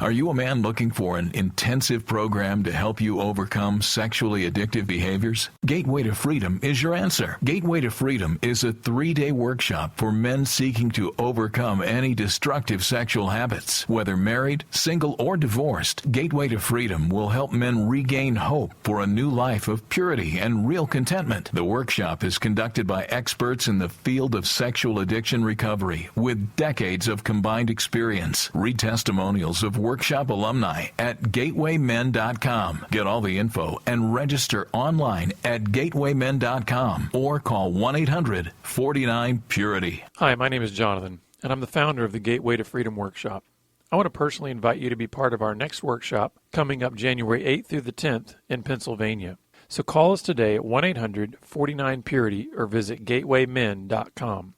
Are you a man looking for an intensive program to help you overcome sexually addictive behaviors? Gateway to Freedom is your answer. Gateway to Freedom is a 3-day workshop for men seeking to overcome any destructive sexual habits. Whether married, single, or divorced, Gateway to Freedom will help men regain hope for a new life of purity and real contentment. The workshop is conducted by experts in the field of sexual addiction recovery with decades of combined experience. Read testimonials of workshop alumni at gatewaymen.com. Get all the info and register online at gatewaymen.com or call 1-800-49-PURITY. Hi, my name is Jonathan, and I'm the founder of the Gateway to Freedom Workshop. I want to personally invite you to be part of our next workshop coming up January 8th through the 10th in Pennsylvania. So call us today at 1-800-49-PURITY or visit gatewaymen.com.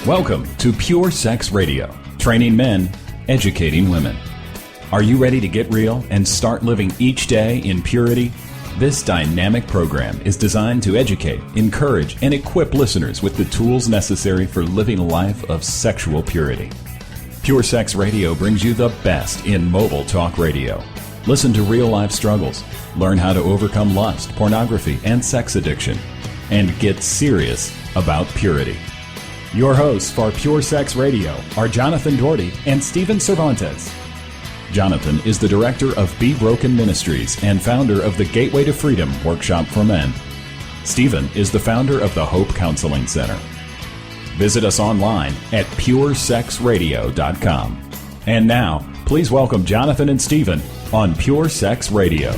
Welcome to Pure Sex Radio, training men, educating women. Are you ready to get real and start living each day in purity? This dynamic program is designed to educate, encourage, and equip listeners with the tools necessary for living a life of sexual purity. Pure Sex Radio brings you the best in mobile talk radio. Listen to real-life struggles, learn how to overcome lust, pornography, and sex addiction, and get serious about purity. Your hosts for Pure Sex Radio are Jonathan Doherty and Stephen Cervantes. Jonathan is the director of Be Broken Ministries and founder of the Gateway to Freedom Workshop for Men. Stephen is the founder of the Hope Counseling Center. Visit us online at puresexradio.com. And now, please welcome Jonathan and Stephen on Pure Sex Radio.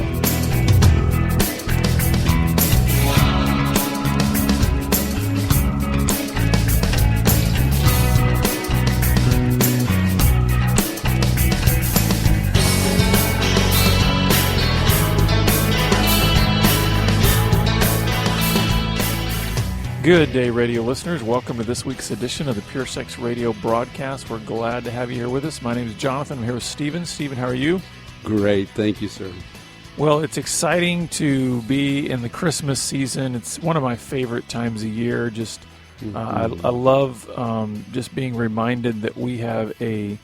Good day, radio listeners. Welcome to this week's edition of the Pure Sex Radio broadcast. We're glad to have you here with us. My name is Jonathan. I'm here with Stephen. Stephen, how are you? Great. Thank you, sir. Well, it's exciting to be in the Christmas season. It's one of my favorite times of year. Just I love just being reminded that we have a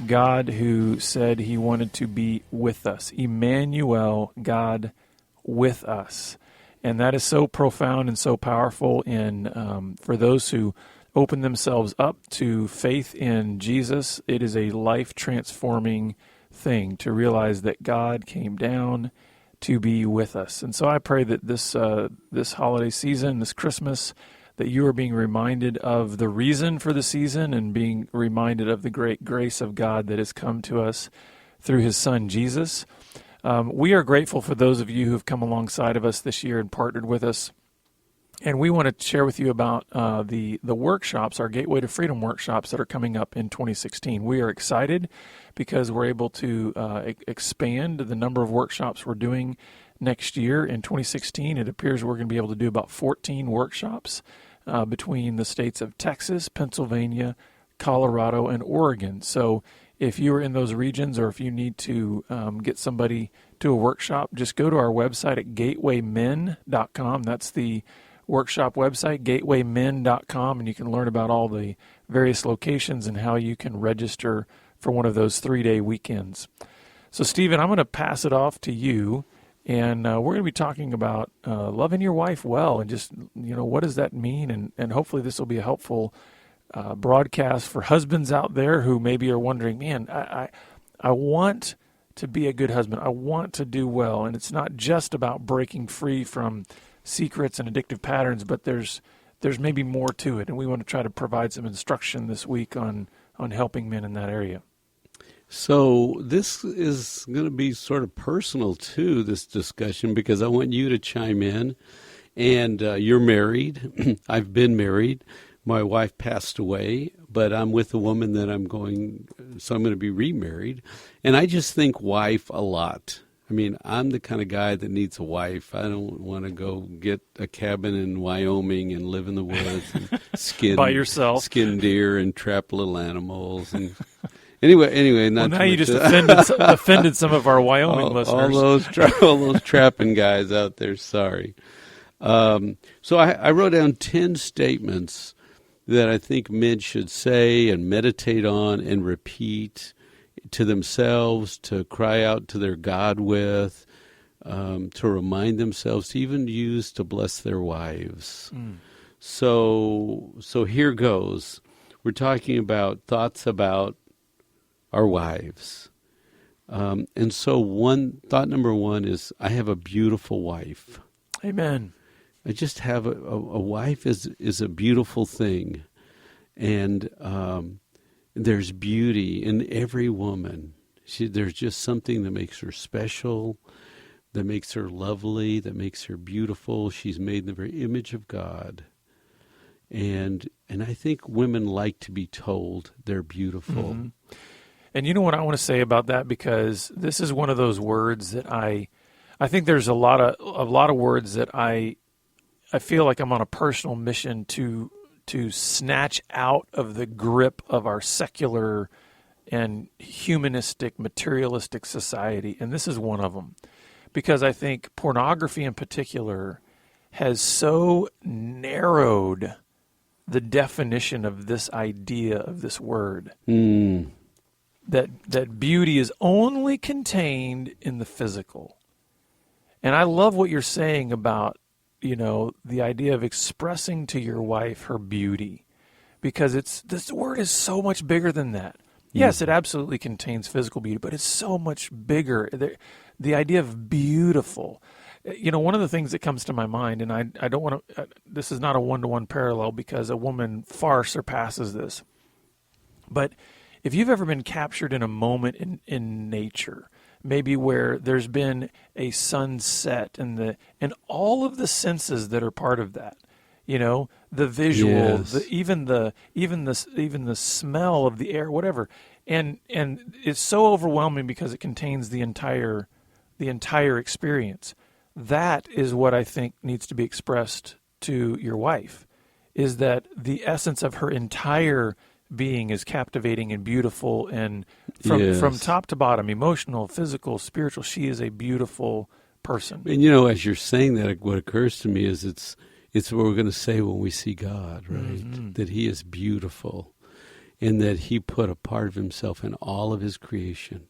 God who said he wanted to be with us. Emmanuel, God with us. And that is so profound and so powerful for those who open themselves up to faith in Jesus. It is a life-transforming thing to realize that God came down to be with us. And so I pray that this holiday season, this Christmas, that you are being reminded of the reason for the season and being reminded of the great grace of God that has come to us through his Son, Jesus. We are grateful for those of you who have come alongside of us this year and partnered with us. And we want to share with you about the workshops, our Gateway to Freedom workshops that are coming up in 2016. We are excited because we're able to expand the number of workshops we're doing next year. In 2016, it appears we're going to be able to do about 14 workshops between the states of Texas, Pennsylvania, Colorado, and Oregon. So if you are in those regions or if you need to get somebody to a workshop, just go to our website at gatewaymen.com. That's the workshop website, gatewaymen.com, and you can learn about all the various locations and how you can register for one of those 3-day weekends. So, Stephen, I'm going to pass it off to you, and we're going to be talking about loving your wife well and just, what does that mean? And hopefully this will be a helpful broadcast for husbands out there who maybe are wondering, man, I want to be a good husband. I want to do well. And it's not just about breaking free from secrets and addictive patterns, but there's maybe more to it. And we want to try to provide some instruction this week on helping men in that area. So this is going to be sort of personal too, this discussion, because I want you to chime in. And you're married. I've been married. My wife passed away, but I'm with a woman that I'm going to be remarried. And I just think wife a lot. I mean, I'm the kind of guy that needs a wife. I don't want to go get a cabin in Wyoming and live in the woods and by yourself, skin deer and trap little animals. And anyway, not well, now too you much just offended some of our Wyoming listeners. all those trapping guys out there. Sorry. So I wrote down 10 statements that I think men should say and meditate on and repeat to themselves, to cry out to their God with, to remind themselves, to even use to bless their wives. So here goes. We're talking about thoughts about our wives. And so thought number one is, I have a beautiful wife. Amen. I just have a wife is a beautiful thing. And there's beauty in every woman. There's just something that makes her special, that makes her lovely, that makes her beautiful. She's made in the very image of God. And I think women like to be told they're beautiful. Mm-hmm. And you know what I want to say about that, because this is one of those words that I think there's a lot of words that I feel like I'm on a personal mission to snatch out of the grip of our secular and humanistic, materialistic society. And this is one of them, because I think pornography in particular has so narrowed the definition of this idea of this word. That beauty is only contained in the physical. And I love what you're saying about, the idea of expressing to your wife her beauty, because this word is so much bigger than that. Yes, it absolutely contains physical beauty, but it's so much bigger. The idea of beautiful. One of the things that comes to my mind, and I don't want to, this is not a one-to-one parallel because a woman far surpasses this, but if you've ever been captured in a moment in nature, maybe where there's been a sunset and all of the senses that are part of that, the visual, yes. even the smell of the air, whatever, and it's so overwhelming because it contains the entire experience. That is what I think needs to be expressed to your wife, is that the essence of her entire being is captivating and beautiful, and from top to bottom, emotional, physical, spiritual, she is a beautiful person. And as you're saying that, what occurs to me is it's what we're going to say when we see God, right? Mm-hmm. That He is beautiful, and that He put a part of Himself in all of His creation.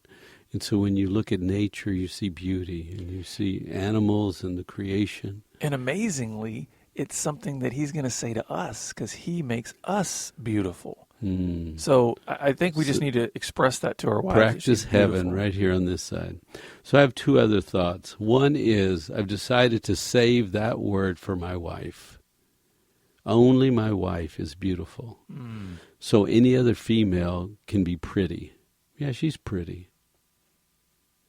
And so when you look at nature, you see beauty, and you see animals and the creation. And amazingly, it's something that He's going to say to us, because He makes us beautiful. So I think we just need to express that to our wives. Practice heaven right here on this side. So I have two other thoughts. One is, I've decided to save that word for my wife. Only my wife is beautiful. So any other female can be pretty. Yeah, she's pretty.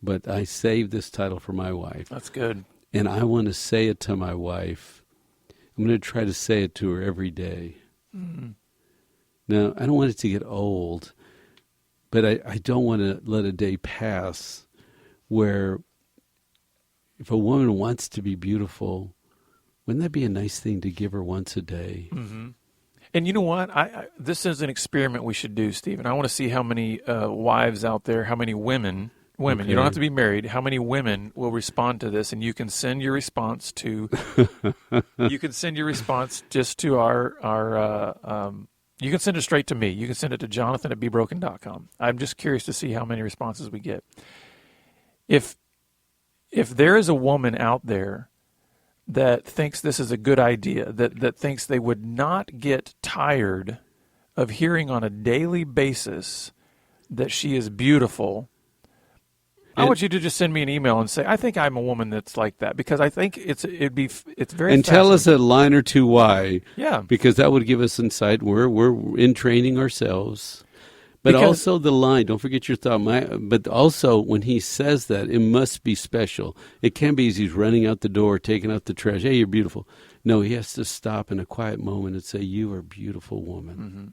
But I saved this title for my wife. That's good. And I want to say it to my wife. I'm going to try to say it to her every day. Now, I don't want it to get old, but I don't want to let a day pass where if a woman wants to be beautiful, wouldn't that be a nice thing to give her once a day? Mm-hmm. And you know what? This is an experiment we should do, Stephen. I want to see how many wives out there, how many women, okay. You don't have to be married, how many women will respond to this, and you can send your response to, just to our you can send it straight to me. You can send it to jonathan@BeBroken.com. I'm just curious to see how many responses we get. If there is a woman out there that thinks this is a good idea, that thinks they would not get tired of hearing on a daily basis that she is beautiful, I want you to just send me an email and say, I think I'm a woman that's like that, because I think it's very. And tell us a line or two why. Yeah, because that would give us insight. We're in training ourselves, but also the line. Don't forget your thought. But also when he says that, it must be special. It can't be as he's running out the door, taking out the trash. Hey, you're beautiful. No, he has to stop in a quiet moment and say, "You are a beautiful woman." Mm-hmm.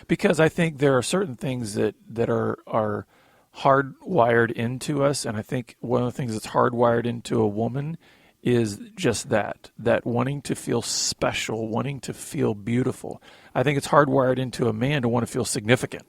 Because I think there are certain things that are hardwired into us, and I think one of the things that's hardwired into a woman is just that wanting to feel special, wanting to feel beautiful. I think it's hardwired into a man to want to feel significant.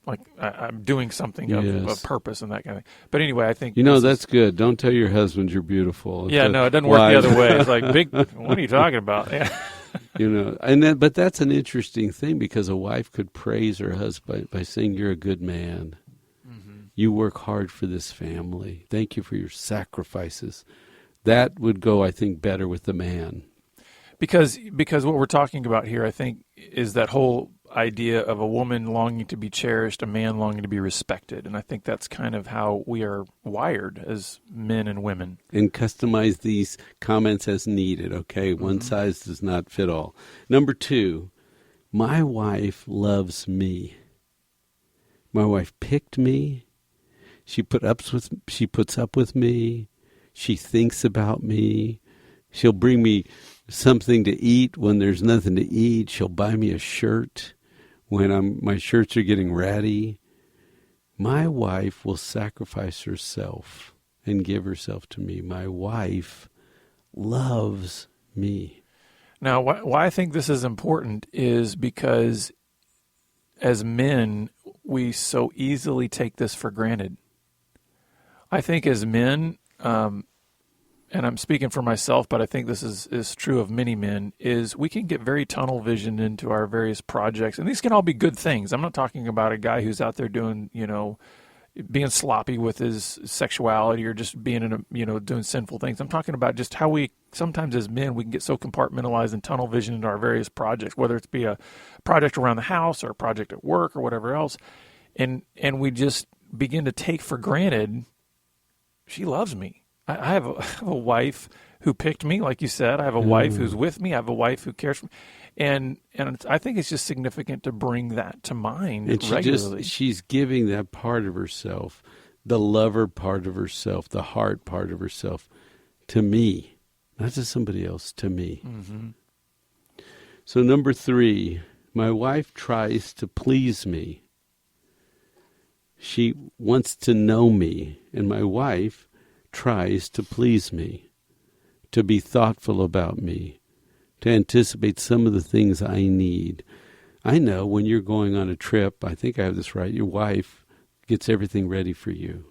Like I'm doing something of purpose and that kind of thing. But anyway, I think that's good. Don't tell your husband you're beautiful. Yeah, no, it doesn't work the other way. It's like big. What are you talking about? Yeah. But that's an interesting thing, because a wife could praise her husband by saying, "You're a good man. Mm-hmm. You work hard for this family. Thank you for your sacrifices." That would go, I think, better with the man. Because what we're talking about here, I think, is that whole idea of a woman longing to be cherished, a man longing to be respected. And I think that's kind of how we are wired as men and women. And customize these comments as needed, okay? Mm-hmm. One size does not fit all. Number 2, my wife loves me. My wife picked me. She puts up with me. She thinks about me. She'll bring me something to eat when there's nothing to eat. She'll buy me a shirt when my shirts are getting ratty. My wife will sacrifice herself and give herself to me. My wife loves me. Now, why I think this is important is because as men, we so easily take this for granted. I think as men, and I'm speaking for myself, but I think this is true of many men, is we can get very tunnel visioned into our various projects. And these can all be good things. I'm not talking about a guy who's out there doing, being sloppy with his sexuality or just being doing sinful things. I'm talking about just how we sometimes as men, we can get so compartmentalized and tunnel vision into our various projects, whether it's be a project around the house or a project at work or whatever else. And we just begin to take for granted, she loves me. I have a wife who picked me, like you said. I have a wife who's with me. I have a wife who cares for me. And I think it's just significant to bring that to mind regularly. She's giving that part of herself, the lover part of herself, the heart part of herself, to me, not to somebody else, to me. Mm-hmm. So number 3, my wife tries to please me. She wants to know me, and my wife tries to please me, to be thoughtful about me, to anticipate some of the things I need. I know when you're going on a trip, I think I have this right, your wife gets everything ready for you.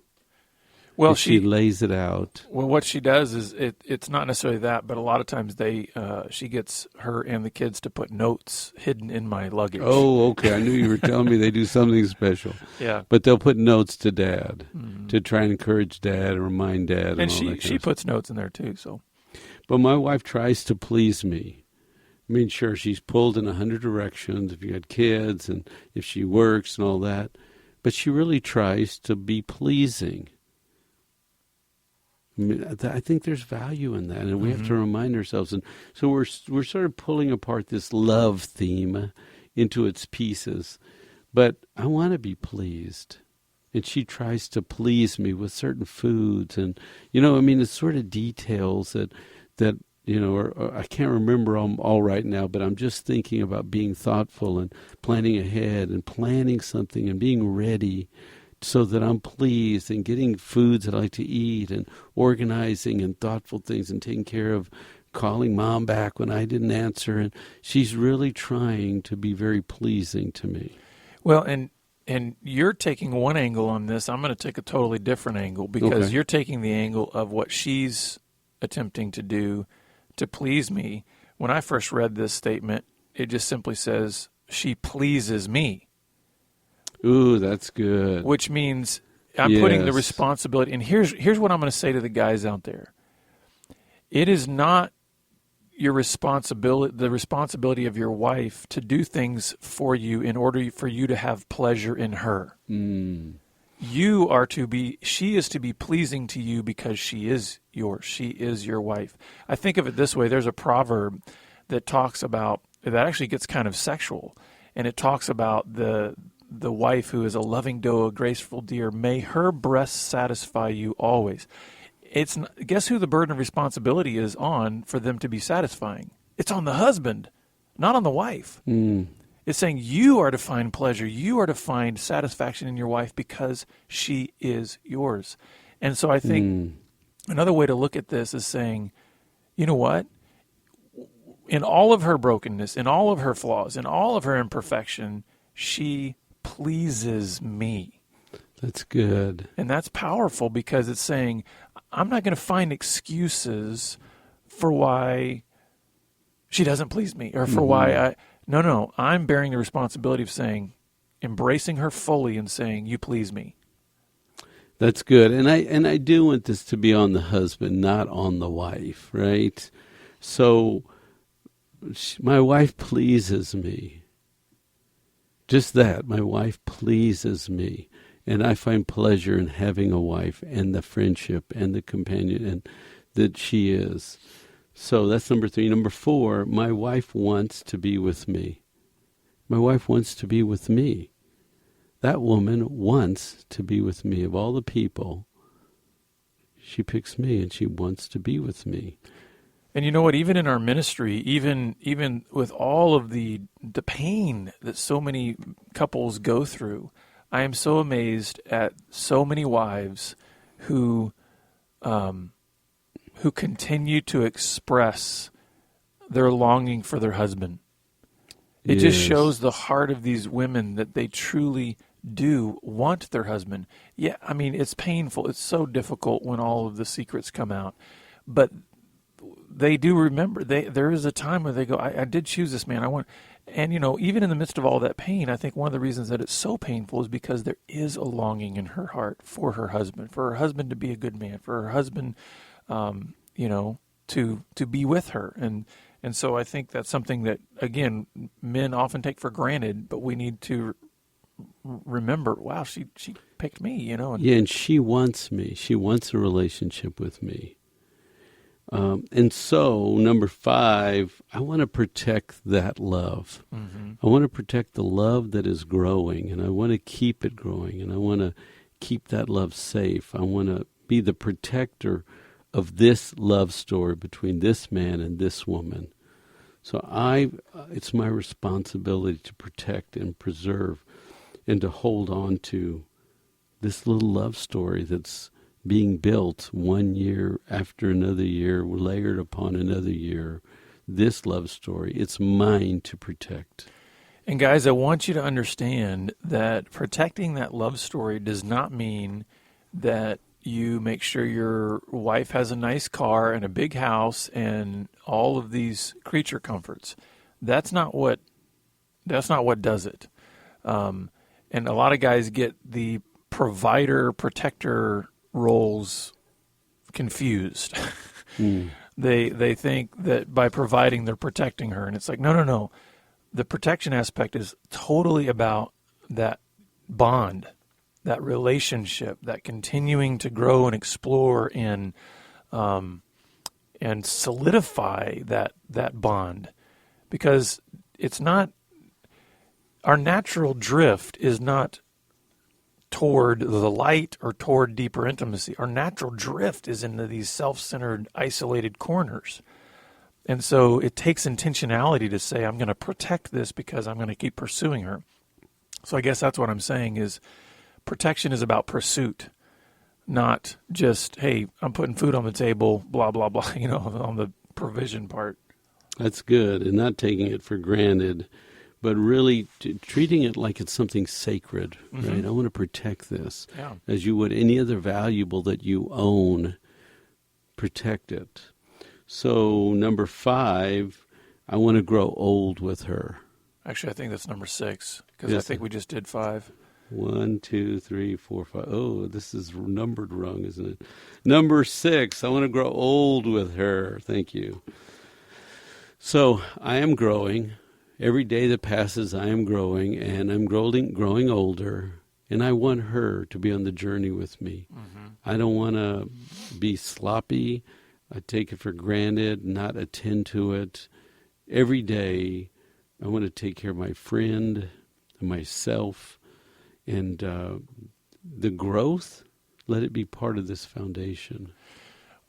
Well, she lays it out. Well, what she does is it's not necessarily that, but a lot of times she gets her and the kids to put notes hidden in my luggage. Oh, okay. I knew you were telling me they do something special. Yeah. But they'll put notes to Dad to try and encourage Dad and remind Dad. And she puts notes in there too. So, but my wife tries to please me. I mean, sure, she's pulled in 100 directions if you had kids and if she works and all that, but she really tries to be pleasing. I think there's value in that, and we have to remind ourselves. And so we're sort of pulling apart this love theme into its pieces. But I want to be pleased, and she tries to please me with certain foods, and it's sort of details that or I can't remember all right now. But I'm just thinking about being thoughtful and planning ahead and planning something and being ready, so that I'm pleased, and getting foods that I like to eat, and organizing and thoughtful things, and taking care of calling Mom back when I didn't answer. And she's really trying to be very pleasing to me. Well, and you're taking one angle on this. I'm going to take a totally different angle, because you're taking the angle of what she's attempting to do to please me. When I first read this statement, it just simply says, she pleases me. Ooh, that's good. Which means I'm putting the responsibility, and here's what I'm going to say to the guys out there. It is not the responsibility of your wife to do things for you in order for you to have pleasure in her. Mm. She is to be pleasing to you because she is your wife. I think of it this way. There's a proverb that talks about, that actually gets kind of sexual, and it talks about the wife who is a loving doe, a graceful deer, may her breasts satisfy you always. Guess who the burden of responsibility is on for them to be satisfying? It's on the husband, not on the wife. Mm. It's saying you are to find pleasure. You are to find satisfaction in your wife because she is yours. And so I think another way to look at this is saying, you know what? In all of her brokenness, in all of her flaws, in all of her imperfection, she pleases me. That's good. And that's powerful because it's saying, I'm not going to find excuses for why she doesn't please me or for why No, I'm bearing the responsibility of saying, embracing her fully and saying, you please me. That's good. And I do want this to be on the husband, not on the wife, right? So my wife pleases me. Just that. My wife pleases me. And I find pleasure in having a wife and the friendship and the companion and that she is. So that's number 3. Number 4, my wife wants to be with me. My wife wants to be with me. That woman wants to be with me. Of all the people, she picks me and she wants to be with me. And you know what? Even in our ministry, even with all of the pain that so many couples go through, I am so amazed at so many wives who continue to express their longing for their husband. It just shows the heart of these women that they truly do want their husband. Yeah, I mean, it's painful. It's so difficult when all of the secrets come out. But they do remember. There is a time where they go, I did choose this man. And, even in the midst of all that pain, I think one of the reasons that it's so painful is because there is a longing in her heart for her husband to be a good man, for her husband to be with her. And so I think that's something that, again, men often take for granted, but we need to remember, wow, she picked me, And she wants me. She wants a relationship with me. And so, number 5, I want to protect that love. Mm-hmm. I want to protect the love that is growing, and I want to keep it growing, and I want to keep that love safe. I want to be the protector of this love story between this man and this woman. So it's my responsibility to protect and preserve and to hold on to this little love story that's being built one year after another year, layered upon another year. This love story, it's mine to protect. And guys, I want you to understand that protecting that love story does not mean that you make sure your wife has a nice car and a big house and all of these creature comforts. That's not what does it. And a lot of guys get the provider protector roles confused. They think that by providing they're protecting her, and it's like no. The protection aspect is totally about that bond, that relationship, that continuing to grow and explore and solidify that bond, because it's not, our natural drift is not toward the light or toward deeper intimacy. Our natural drift is into these self-centered, isolated corners. And so it takes intentionality to say, I'm going to protect this because I'm going to keep pursuing her. So I guess that's what I'm saying is protection is about pursuit, not just, hey, I'm putting food on the table, blah, blah, blah, on the provision part. That's good, and not taking it for granted, but really treating it like it's something sacred, right? I want to protect this as you would any other valuable that you own. Protect it. So number 5, I want to grow old with her. Actually, I think that's number 6, because I think we just did 5. 1, 2, 3, 4, 5. Oh, this is numbered wrong, isn't it? Number 6, I want to grow old with her. Thank you. So I am growing. Every day that passes, I am growing, and I'm growing older, and I want her to be on the journey with me. Mm-hmm. I don't want to be sloppy. I take it for granted, not attend to it. Every day, I want to take care of my friend and myself, and the growth, let it be part of this foundation.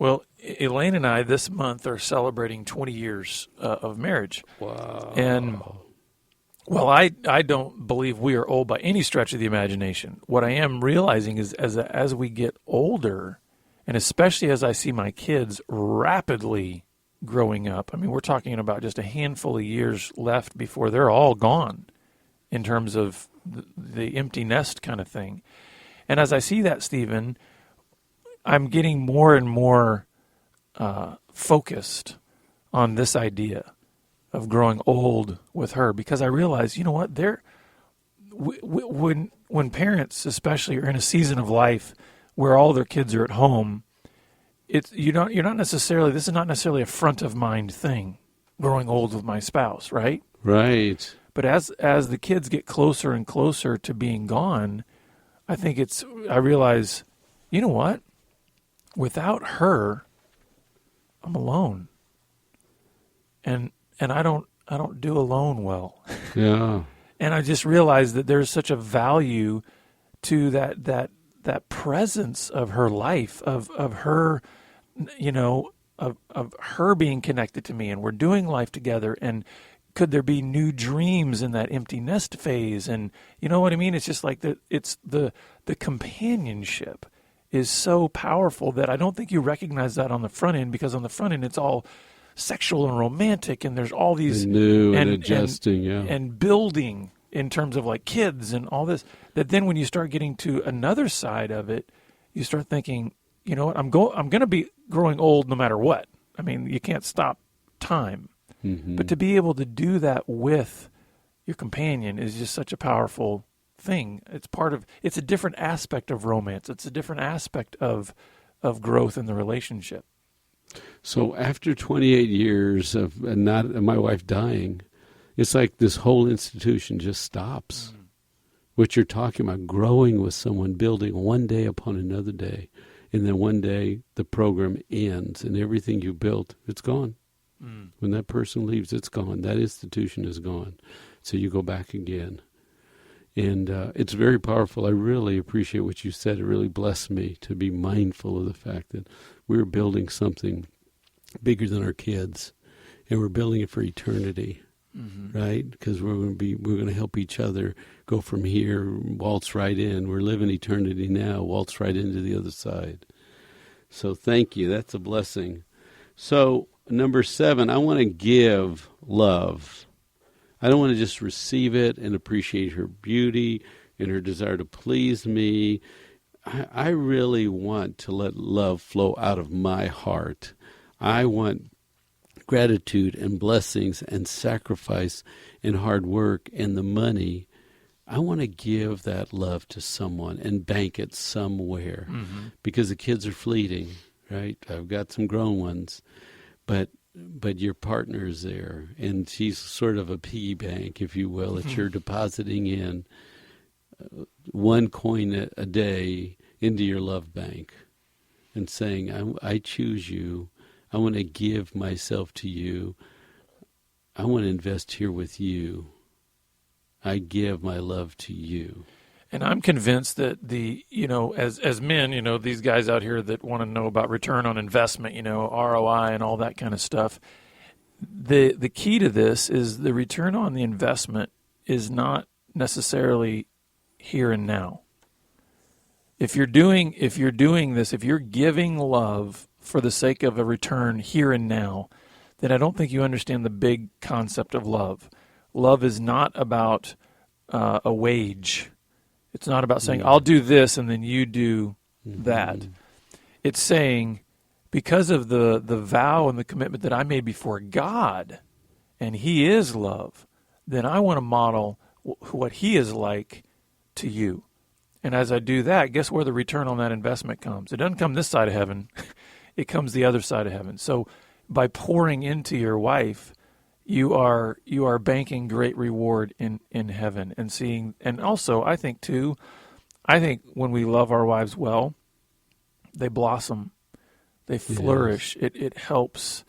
Well, Elaine and I this month are celebrating 20 years of marriage. Wow. And Well, I don't believe we are old by any stretch of the imagination. What I am realizing is as we get older, and especially as I see my kids rapidly growing up, I mean, we're talking about just a handful of years left before they're all gone in terms of the empty nest kind of thing. And as I see that, Stephen, I'm getting more and more focused on this idea of growing old with her, because I realize, you know what, when parents especially are in a season of life where all their kids are at home, you're not necessarily, this is not necessarily a front of mind thing, growing old with my spouse, right? Right. But as the kids get closer and closer to being gone, I realize, you know what, without her, I'm alone. And I don't do alone well. Yeah. And I just realized that there's such a value to that presence of her life, of her, of her being connected to me, and we're doing life together. And could there be new dreams in that empty nest phase? And you know what I mean? It's just like the companionship is so powerful that I don't think you recognize that on the front end, because on the front end it's all sexual and romantic, and there's all these and new and adjusting, and building in terms of like kids and all this, that then when you start getting to another side of it, you start thinking, you know what, I'm going to be growing old no matter what. I mean, you can't stop time. Mm-hmm. But to be able to do that with your companion is just such a powerful thing. It's a different aspect of romance. It's a different aspect of growth in the relationship. So after 28 years of my wife dying, it's like this whole institution just stops. Mm. What you're talking about, growing with someone, building one day upon another day, and then one day the program ends and everything you built, it's gone. Mm. When that person leaves, it's gone. That institution is gone. So you go back again. And it's very powerful. I really appreciate what you said. It really blessed me to be mindful of the fact that we're building something bigger than our kids, and we're building it for eternity, right? Because we're going to help each other go from here, waltz right in. We're living eternity now, waltz right into the other side. So thank you. That's a blessing. So number 7, I want to give love. I don't want to just receive it and appreciate her beauty and her desire to please me. I really want to let love flow out of my heart. I want gratitude and blessings and sacrifice and hard work and the money. I want to give that love to someone and bank it somewhere, because the kids are fleeting, right? I've got some grown ones, but your partner is there, and she's sort of a piggy bank, if you will, that you're depositing in one coin a day into your love bank and saying, I choose you. I want to give myself to you. I want to invest here with you. I give my love to you. And I'm convinced that as men, these guys out here that want to know about return on investment, ROI and all that kind of stuff, the key to this is the return on the investment is not necessarily here and now. If you're doing this, if you're giving love for the sake of a return here and now, then I don't think you understand the big concept of love. Love is not about a wage. It's not about saying, I'll do this and then you do that. It's saying, because of the vow and the commitment that I made before God, and He is love, then I want to model what He is like to you. And as I do that, guess where the return on that investment comes? It doesn't come this side of heaven. It comes the other side of heaven. So by pouring into your wife, you are banking great reward in heaven and seeing. And also, I think when we love our wives well, they blossom, they flourish. Yes. It helps.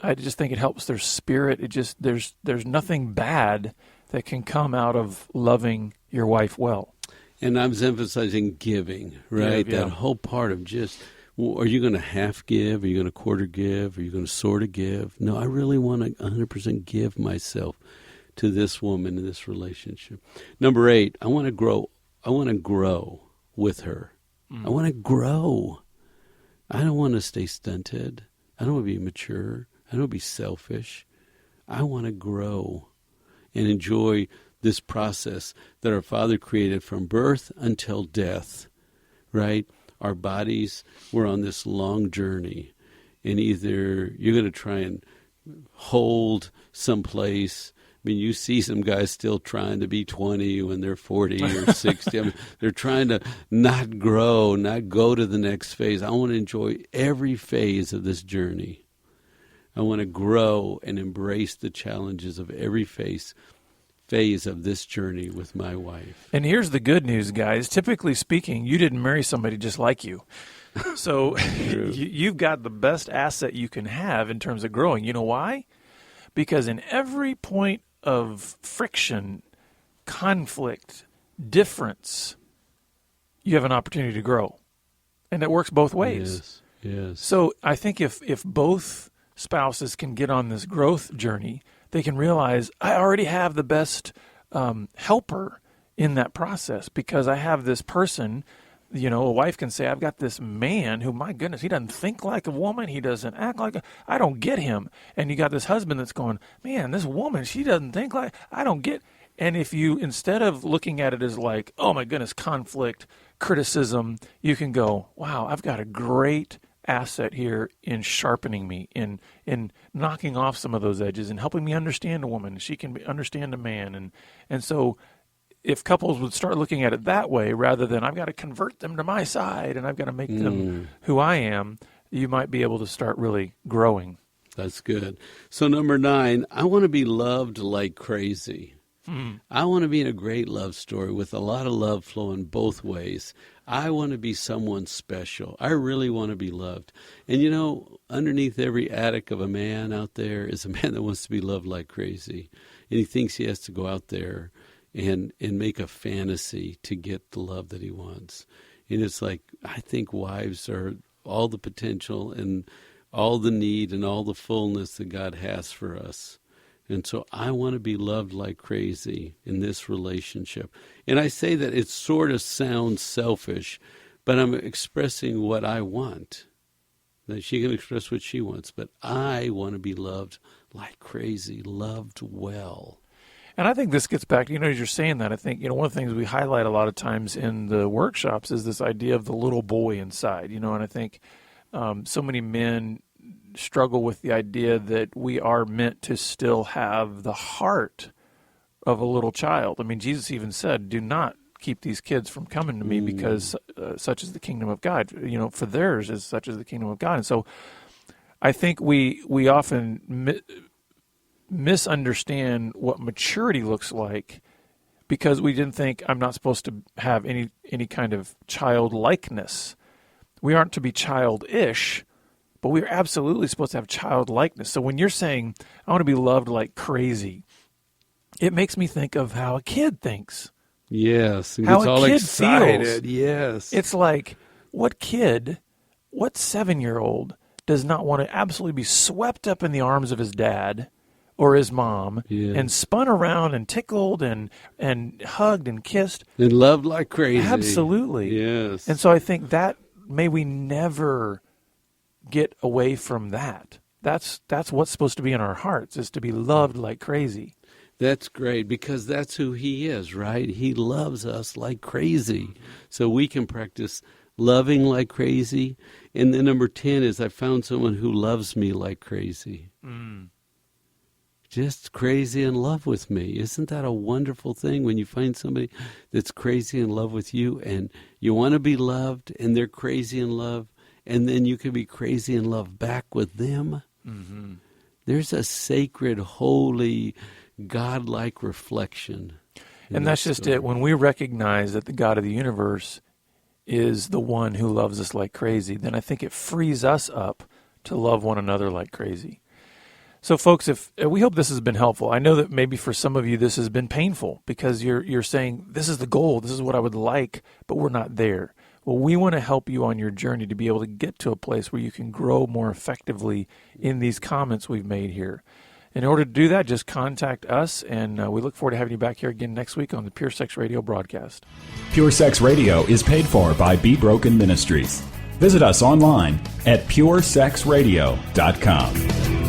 I just think it helps their spirit. There's nothing bad that can come out of loving your wife well. And I was emphasizing giving, right? That whole part of just, are you going to half give? Are you going to quarter give? Are you going to sort of give? No, I really want to 100% give myself to this woman in this relationship. Number 8, I want to grow. I want to grow with her. I want to grow. I don't want to stay stunted. I don't want to be mature. I don't want to be selfish. I want to grow and enjoy this process that our Father created from birth until death, right? Our bodies, we're on this long journey, and either you're going to try and hold someplace. I mean, you see some guys still trying to be 20 when they're 40 or 60. I mean, they're trying to not grow, not go to the next phase. I want to enjoy every phase of this journey. I want to grow and embrace the challenges of every phase of this journey with my wife. And here's the good news, guys. Typically speaking, you didn't marry somebody just like you. So you've got the best asset you can have in terms of growing. You know why? Because in every point of friction, conflict, difference, you have an opportunity to grow. And it works both ways. Yes. So I think if both spouses can get on this growth journey, they can realize I already have the best helper in that process because I have this person. You know, a wife can say, I've got this man who, my goodness, he doesn't think like a woman. He doesn't act like I don't get him. And you got this husband that's going, man, this woman, she doesn't think like, I don't get. And if you, instead of looking at it as like, oh my goodness, conflict, criticism, you can go, wow, I've got a great asset here in sharpening me, in knocking off some of those edges and helping me understand a woman. She can understand a man. And so if couples would start looking at it that way, rather than I've got to convert them to my side and I've got to make them who I am, you might be able to start really growing. That's good. So number 9, I want to be loved like crazy. I want to be in a great love story with a lot of love flowing both ways. I want to be someone special. I really want to be loved. And you know, underneath every attic of a man out there is a man that wants to be loved like crazy. And he thinks he has to go out there and make a fantasy to get the love that he wants. And it's like, I think wives are all the potential and all the need and all the fullness that God has for us. And so I want to be loved like crazy in this relationship. And I say that it sort of sounds selfish, but I'm expressing what I want. That she can express what she wants, but I want to be loved like crazy, loved well. And I think this gets back, as you're saying that, I think, one of the things we highlight a lot of times in the workshops is this idea of the little boy inside, and I think so many men struggle with the idea that we are meant to still have the heart of a little child. I mean, Jesus even said, do not keep these kids from coming to me because such is the kingdom of God, for theirs is such as the kingdom of God. And so I think we often misunderstand what maturity looks like because we didn't think I'm not supposed to have any kind of childlikeness. We aren't to be childish, but we're absolutely supposed to have childlikeness. So when you're saying, I want to be loved like crazy, it makes me think of how a kid thinks. Yes, and how gets a all kid excited. feels. Yes. It's like, what 7-year-old does not want to absolutely be swept up in the arms of his dad or his mom and spun around and tickled and hugged and kissed. And loved like crazy. Absolutely. Yes. And so I think that may we never get away from that. That's what's supposed to be in our hearts, is to be loved like crazy. That's great, because that's who he is, right? He loves us like crazy. So we can practice loving like crazy. And then number 10 is I found someone who loves me like crazy. Just crazy in love with me. Isn't that a wonderful thing when you find somebody that's crazy in love with you and you want to be loved and they're crazy in love, and then you can be crazy in love back with them? Mm-hmm. There's a sacred, holy, God-like reflection. And that's just it. When we recognize that the God of the universe is the one who loves us like crazy, then I think it frees us up to love one another like crazy. So, folks, we hope this has been helpful. I know that maybe for some of you this has been painful because you're saying, this is the goal, this is what I would like, but we're not there. Well, we want to help you on your journey to be able to get to a place where you can grow more effectively in these comments we've made here. in order to do that, just contact us, and we look forward to having you back here again next week on the Pure Sex Radio broadcast. Pure Sex Radio is paid for by Be Broken Ministries. Visit us online at puresexradio.com.